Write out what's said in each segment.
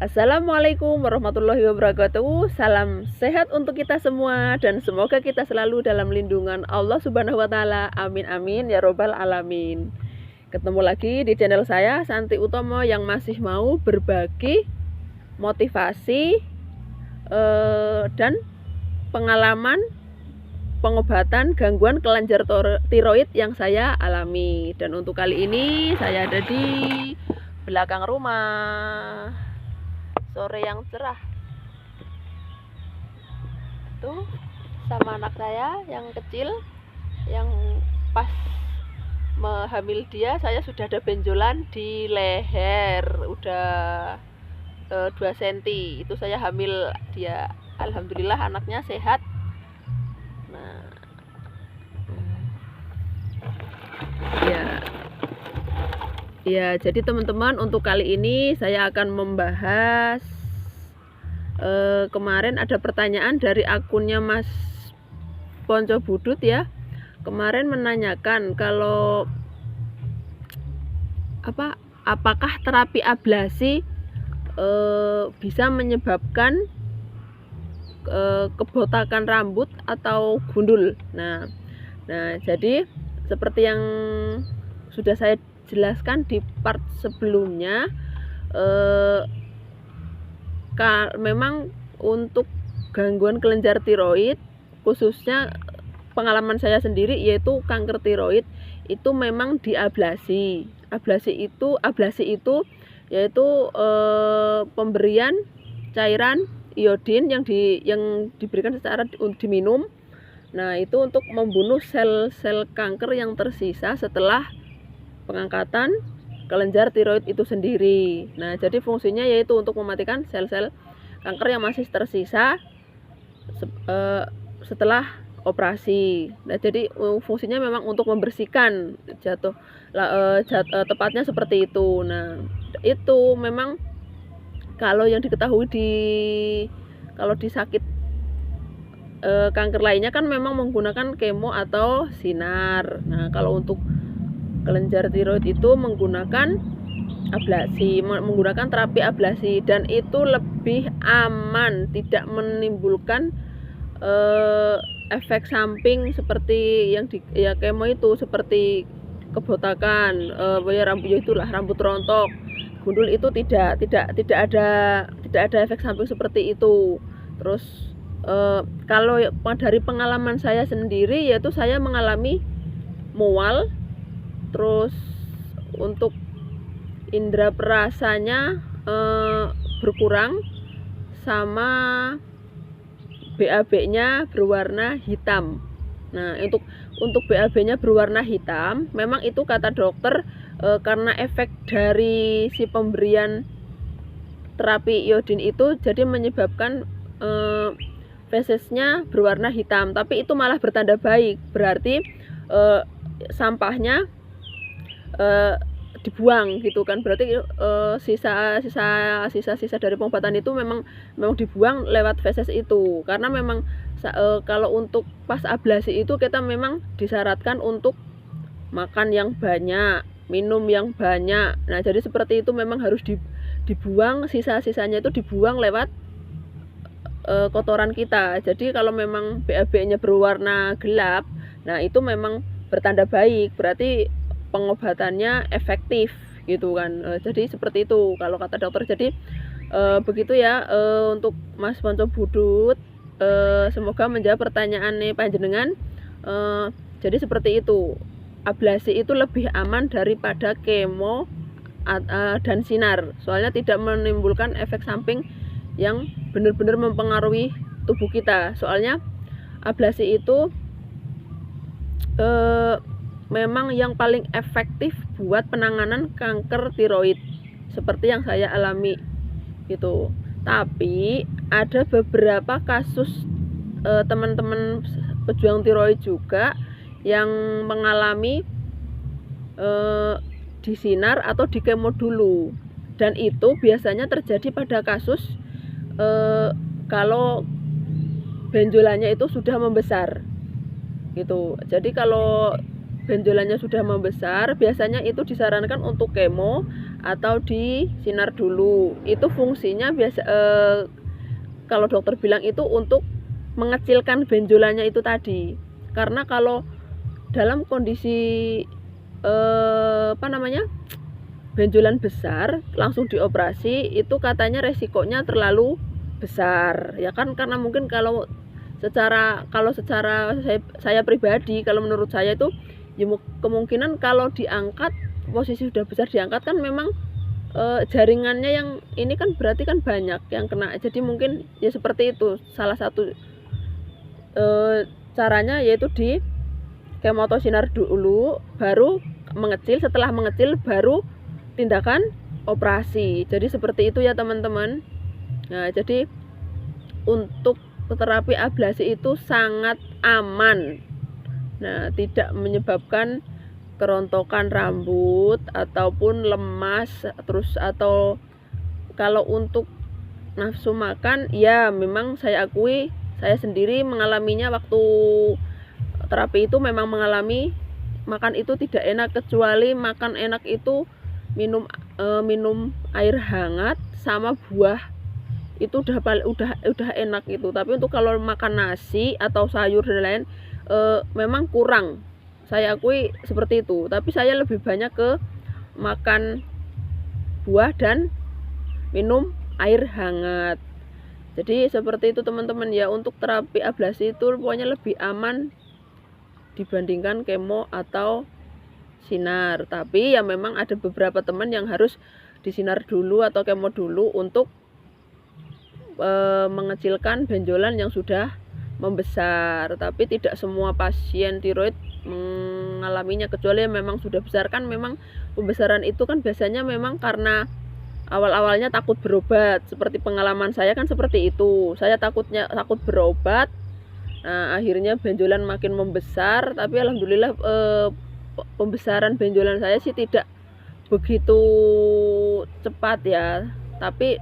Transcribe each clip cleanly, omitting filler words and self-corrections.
Assalamualaikum warahmatullahi wabarakatuh. Salam sehat untuk kita semua dan semoga kita selalu dalam lindungan Allah Subhanahu wa taala. Amin amin ya robbal alamin. Ketemu lagi di channel saya Santi Utomo yang masih mau berbagi motivasi dan pengalaman pengobatan gangguan kelenjar tiroid yang saya alami. Dan untuk kali ini saya ada di belakang rumah. Sore yang cerah tuh sama anak saya yang kecil yang pas hamil dia, saya sudah ada benjolan di leher udah 2 cm. Itu saya hamil dia, alhamdulillah anaknya sehat. Nah ya, jadi teman-teman, untuk kali ini saya akan membahas kemarin ada pertanyaan dari akunnya Mas Ponco Budut ya. Kemarin menanyakan kalau apakah terapi ablasi bisa menyebabkan kebotakan rambut atau gundul. Nah, jadi seperti yang sudah saya jelaskan di part sebelumnya, memang untuk gangguan kelenjar tiroid, khususnya pengalaman saya sendiri yaitu kanker tiroid, itu memang diablasi. Ablasi itu yaitu pemberian cairan iodin yang diberikan secara diminum. Nah, itu untuk membunuh sel-sel kanker yang tersisa setelah pengangkatan kelenjar tiroid itu sendiri. Nah, jadi fungsinya yaitu untuk mematikan sel-sel kanker yang masih tersisa setelah operasi. Nah, jadi fungsinya memang untuk membersihkan tepatnya seperti itu. Nah, itu memang kalau yang diketahui kalau di sakit kanker lainnya kan memang menggunakan kemo atau sinar. Nah, kalau untuk kelenjar tiroid itu menggunakan ablasi, menggunakan terapi ablasi, dan itu lebih aman, tidak menimbulkan efek samping seperti yang kemo itu, seperti kebotakan, rambut rontok, gundul, itu tidak ada efek samping seperti itu. Terus kalau dari pengalaman saya sendiri, yaitu saya mengalami mual. Terus untuk indera perasanya berkurang, sama BAB-nya berwarna hitam. Nah, untuk BAB-nya berwarna hitam, memang itu kata dokter karena efek dari si pemberian terapi iodin itu, jadi menyebabkan fesesnya berwarna hitam. Tapi itu malah bertanda baik, berarti sampahnya dibuang gitu kan, berarti sisa dari pengobatan itu memang dibuang lewat feses itu. Karena memang kalau untuk pas ablasi itu kita memang disyaratkan untuk makan yang banyak, minum yang banyak. Nah, jadi seperti itu memang harus dibuang, sisa-sisanya itu dibuang lewat kotoran kita. Jadi kalau memang BAB-nya berwarna gelap, nah itu memang bertanda baik, berarti pengobatannya efektif gitu kan. Jadi seperti itu kalau kata dokter. Jadi begitu ya untuk Mas Ponco Budut. Semoga menjawab pertanyaan panjenengan. Jadi seperti itu, ablasi itu lebih aman daripada kemo dan sinar, soalnya tidak menimbulkan efek samping yang benar-benar mempengaruhi tubuh kita. Soalnya ablasi itu memang yang paling efektif buat penanganan kanker tiroid seperti yang saya alami gitu. Tapi ada beberapa kasus teman-teman pejuang tiroid juga yang mengalami di sinar atau di kemo dulu, dan itu biasanya terjadi pada kasus kalau benjolannya itu sudah membesar gitu. Jadi kalau benjolannya sudah membesar, biasanya itu disarankan untuk kemo atau di sinar dulu. Itu fungsinya biasa kalau dokter bilang itu untuk mengecilkan benjolannya itu tadi. Karena kalau dalam kondisi benjolan besar langsung dioperasi itu katanya resikonya terlalu besar ya kan, karena mungkin kalau secara saya pribadi, kalau menurut saya itu ya kemungkinan kalau diangkat, posisi sudah besar diangkat kan memang jaringannya yang ini kan berarti kan banyak yang kena, jadi mungkin ya seperti itu. Salah satu caranya yaitu di kemotosinar dulu, baru mengecil, setelah mengecil baru tindakan operasi. Jadi seperti itu ya teman-teman. Nah, jadi untuk terapi ablasi itu sangat aman. Nah, tidak menyebabkan kerontokan rambut ataupun lemas terus, atau kalau untuk nafsu makan ya memang saya akui saya sendiri mengalaminya waktu terapi itu, memang mengalami makan itu tidak enak, kecuali makan enak itu minum air hangat sama buah itu udah enak itu. Tapi untuk kalau makan nasi atau sayur dan lain memang kurang, saya akui seperti itu. Tapi saya lebih banyak ke makan buah dan minum air hangat. Jadi seperti itu teman-teman ya, untuk terapi ablasi itu pokoknya lebih aman dibandingkan kemo atau sinar. Tapi ya memang ada beberapa teman yang harus disinar dulu atau kemo dulu untuk mengecilkan benjolan yang sudah membesar. Tapi tidak semua pasien tiroid mengalaminya, kecuali memang sudah besar. Kan memang pembesaran itu kan biasanya memang karena awal-awalnya takut berobat, seperti pengalaman saya kan seperti itu. Saya takut berobat. Nah, akhirnya benjolan makin membesar, tapi alhamdulillah pembesaran benjolan saya sih tidak begitu cepat ya. Tapi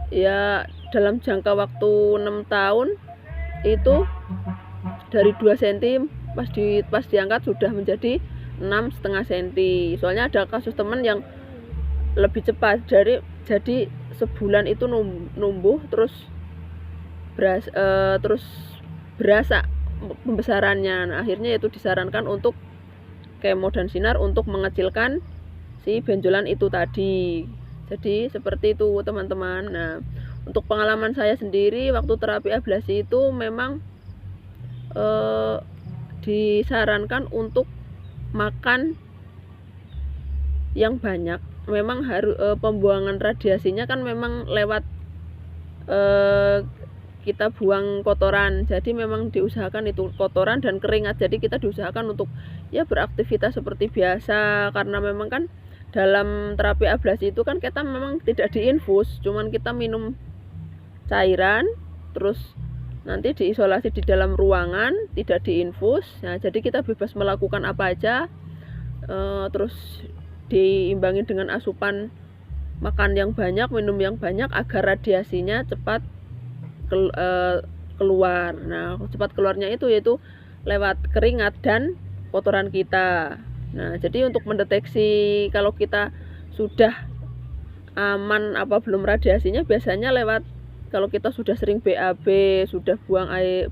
ya dalam jangka waktu 6 tahun itu dari 2 cm pas diangkat sudah menjadi 6,5 cm. Soalnya ada kasus teman yang lebih cepat, jadi sebulan itu numbuh terus berasa pembesarannya. Nah, akhirnya itu disarankan untuk kemo dan sinar untuk mengecilkan si benjolan itu tadi. Jadi seperti itu teman-teman. Nah, untuk pengalaman saya sendiri waktu terapi ablasi itu memang disarankan untuk makan yang banyak. Memang harus pembuangan radiasinya kan memang lewat kita buang kotoran, jadi memang diusahakan itu kotoran dan keringat. Jadi kita diusahakan untuk ya beraktivitas seperti biasa, karena memang kan dalam terapi ablasi itu kan kita memang tidak diinfus, cuman kita minum cairan terus nanti diisolasi di dalam ruangan, tidak diinfus. Nah, jadi kita bebas melakukan apa aja, terus diimbangi dengan asupan makan yang banyak, minum yang banyak agar radiasinya cepat keluar. Nah, cepat keluarnya itu yaitu lewat keringat dan kotoran kita. Nah, jadi untuk mendeteksi kalau kita sudah aman apa belum radiasinya, biasanya lewat kalau kita sudah sering BAB, sudah buang air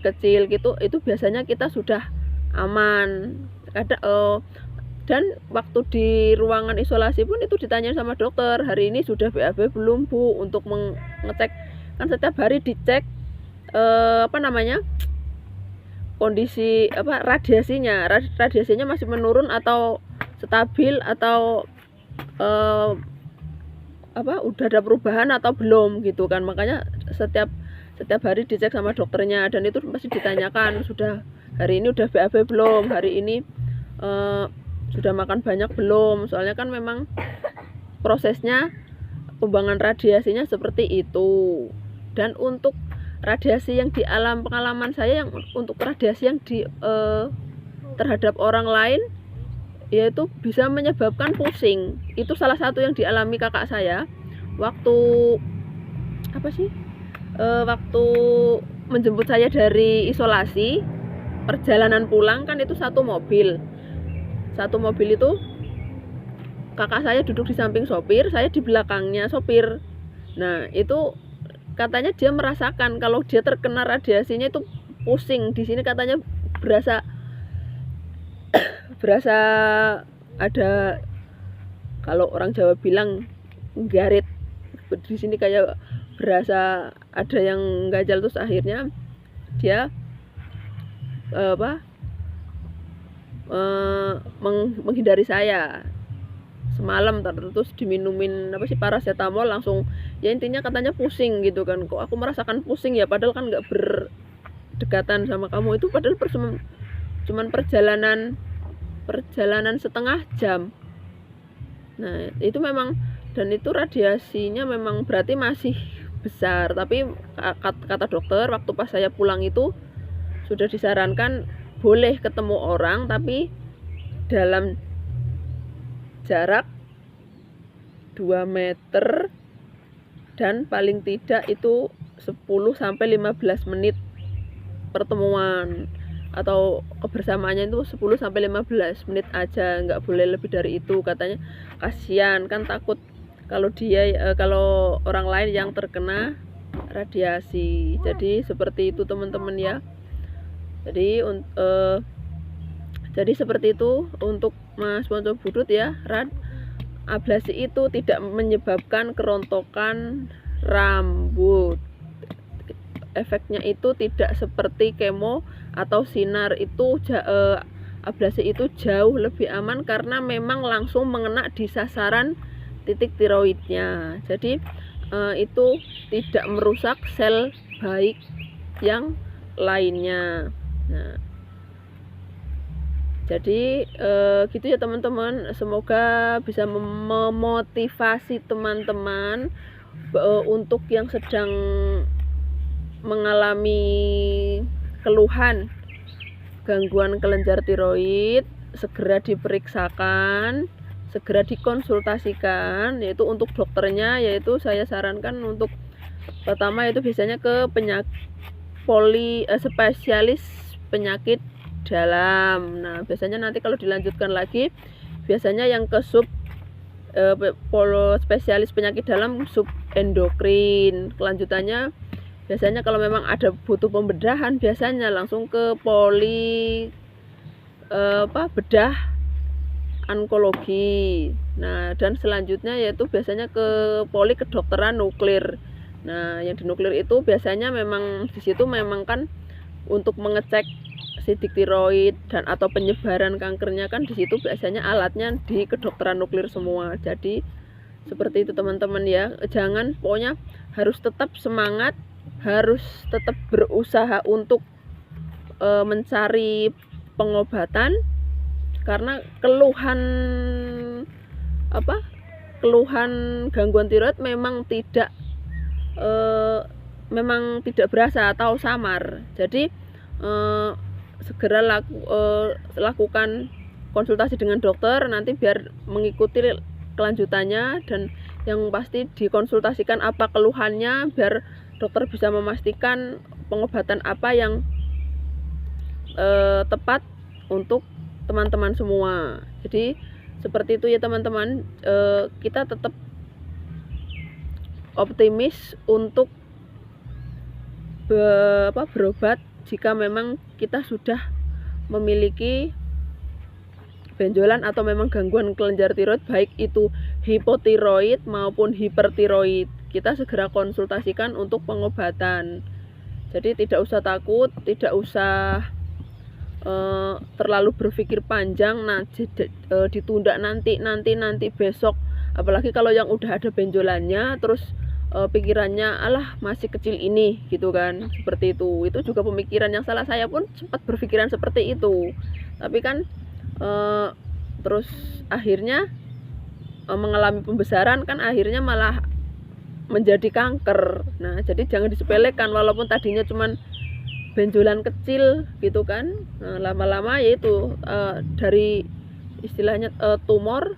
kecil gitu, itu biasanya kita sudah aman. Dan waktu di ruangan isolasi pun itu ditanyain sama dokter, hari ini sudah BAB belum Bu, untuk mengecek. Kan setiap hari dicek kondisi radiasinya masih menurun atau stabil, atau udah ada perubahan atau belum gitu kan. Makanya setiap hari dicek sama dokternya, dan itu pasti ditanyakan, sudah hari ini udah BAB belum, hari ini sudah makan banyak belum. Soalnya kan memang prosesnya pembuangan radiasinya seperti itu. Dan untuk radiasi yang di pengalaman saya, yang untuk radiasi yang terhadap orang lain, yaitu bisa menyebabkan pusing. Itu salah satu yang dialami kakak saya waktu waktu menjemput saya dari isolasi. Perjalanan pulang kan itu satu mobil itu kakak saya duduk di samping sopir, saya di belakangnya sopir. Nah itu katanya dia merasakan kalau dia terkena radiasinya itu pusing. Di sini katanya berasa ada, kalau orang Jawa bilang garit, di sini kayak berasa ada yang ganjal. Terus akhirnya dia menghindari saya semalam, terus diminumin paracetamol, langsung ya intinya katanya pusing gitu kan. Kok aku merasakan pusing ya, padahal kan nggak berdekatan sama kamu, itu padahal cuman perjalanan setengah jam. Nah itu memang, dan itu radiasinya memang berarti masih besar. Tapi kata dokter waktu pas saya pulang itu sudah disarankan boleh ketemu orang tapi dalam jarak 2 meter dan paling tidak itu 10-15 menit pertemuan atau kebersamaannya itu 10-15 menit aja, nggak boleh lebih dari itu. Katanya kasihan kan, takut kalau kalau orang lain yang terkena radiasi. Jadi seperti itu teman-teman ya. Jadi seperti itu untuk Mas Ponco Budut ya. Ablasi itu tidak menyebabkan kerontokan rambut. Efeknya itu tidak seperti kemo atau sinar. Itu ablasi itu jauh lebih aman karena memang langsung mengena di sasaran titik tiroidnya. Jadi itu tidak merusak sel baik yang lainnya. Nah, jadi gitu ya teman-teman. Semoga bisa memotivasi teman-teman untuk yang sedang mengalami keluhan gangguan kelenjar tiroid, segera diperiksakan, segera dikonsultasikan, yaitu untuk dokternya. Yaitu saya sarankan untuk pertama itu biasanya ke spesialis penyakit dalam. Nah biasanya nanti kalau dilanjutkan lagi biasanya yang ke spesialis penyakit dalam, sub endokrin. Kelanjutannya biasanya kalau memang ada butuh pembedahan biasanya langsung ke bedah onkologi. Nah dan selanjutnya yaitu biasanya ke kedokteran nuklir. Nah yang di nuklir itu biasanya memang di situ memang kan untuk mengecek sidik tiroid dan atau penyebaran kankernya, kan di situ biasanya alatnya di kedokteran nuklir semua. Jadi seperti itu teman-teman ya. Jangan, pokoknya harus tetap semangat, harus tetap berusaha untuk mencari pengobatan, karena keluhan gangguan tiroid memang tidak berasa atau samar. Jadi segera lakukan konsultasi dengan dokter nanti biar mengikuti kelanjutannya, dan yang pasti dikonsultasikan apa keluhannya biar dokter bisa memastikan pengobatan apa yang tepat untuk teman-teman semua. Jadi seperti itu ya teman-teman. Kita tetap optimis untuk berobat jika memang kita sudah memiliki benjolan atau memang gangguan kelenjar tiroid, baik itu hipotiroid maupun hipertiroid. Kita segera konsultasikan untuk pengobatan. Jadi tidak usah takut, tidak usah terlalu berpikir panjang. Nah ditunda nanti besok. Apalagi kalau yang udah ada benjolannya terus pikirannya alah masih kecil ini gitu kan, seperti itu juga pemikiran yang salah. Saya pun sempat berpikiran seperti itu, tapi kan terus akhirnya mengalami pembesaran, kan akhirnya malah menjadi kanker. Nah jadi jangan disepelekan, walaupun tadinya cuman benjolan kecil gitu kan. Nah, lama-lama yaitu dari istilahnya tumor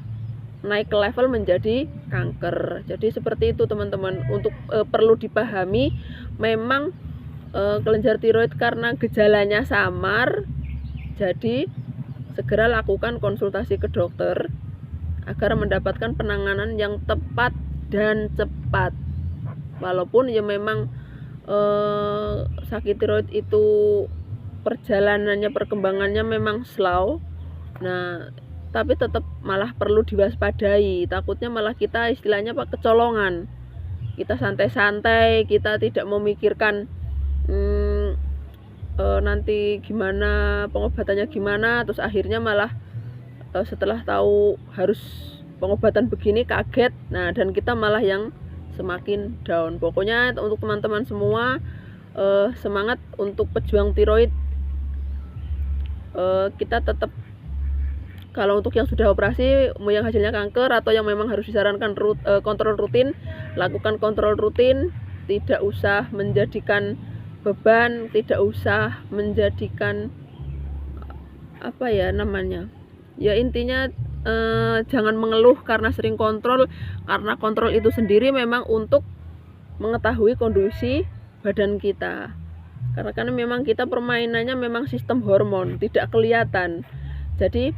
naik ke level menjadi kanker. Jadi seperti itu teman-teman. Untuk perlu dipahami, memang kelenjar tiroid karena gejalanya samar, jadi segera lakukan konsultasi ke dokter agar mendapatkan penanganan yang tepat dan cepat. Walaupun ya memang sakit tiroid itu perjalanannya, perkembangannya memang slow. Nah, tapi tetap malah perlu diwaspadai. Takutnya malah kita istilahnya kecolongan. Kita santai-santai, kita tidak memikirkan nanti gimana pengobatannya gimana, terus akhirnya malah setelah tahu harus pengobatan begini kaget. Nah, dan kita malah yang semakin down. Pokoknya untuk teman-teman semua, semangat untuk pejuang tiroid. Kita tetap, kalau untuk yang sudah operasi, mau yang hasilnya kanker atau yang memang harus disarankan kontrol rutin, lakukan kontrol rutin. Tidak usah menjadikan beban, tidak usah menjadikan apa ya namanya, ya intinya jangan mengeluh karena sering kontrol, karena kontrol itu sendiri memang untuk mengetahui kondisi badan kita. Karena kan memang kita permainannya memang sistem hormon, tidak kelihatan. Jadi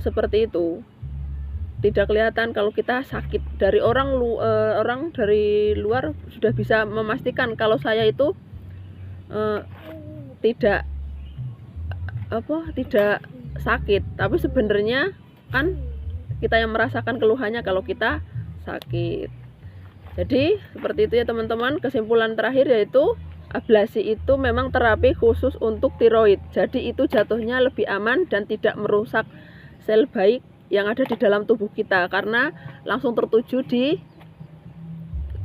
seperti itu, tidak kelihatan. Kalau kita sakit, dari orang dari luar sudah bisa memastikan kalau saya itu tidak sakit, tapi sebenarnya kan kita yang merasakan keluhannya kalau kita sakit. Jadi seperti itu ya teman-teman. Kesimpulan terakhir yaitu ablasi itu memang terapi khusus untuk tiroid. Jadi itu jatuhnya lebih aman dan tidak merusak sel baik yang ada di dalam tubuh kita, karena langsung tertuju di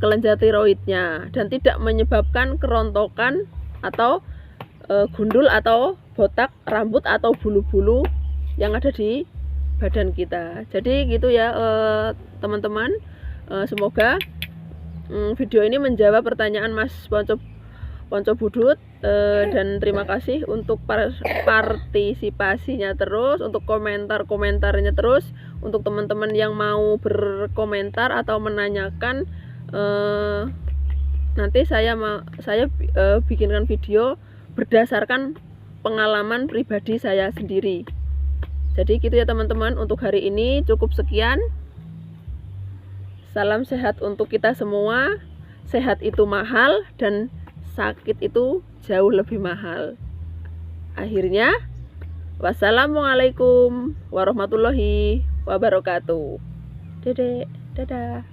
kelenjar tiroidnya dan tidak menyebabkan kerontokan atau gundul atau botak rambut atau bulu-bulu yang ada di badan kita. Jadi gitu ya teman-teman. Semoga video ini menjawab pertanyaan Mas Ponco Budut, dan terima kasih untuk partisipasinya terus, untuk komentarnya terus. Untuk teman-teman yang mau berkomentar atau menanyakan, nanti saya bikinkan video berdasarkan pengalaman pribadi saya sendiri. Jadi gitu ya teman-teman, untuk hari ini cukup sekian. Salam sehat untuk kita semua. Sehat itu mahal dan sakit itu jauh lebih mahal. Akhirnya, wassalamualaikum warahmatullahi wabarakatuh. Dadah.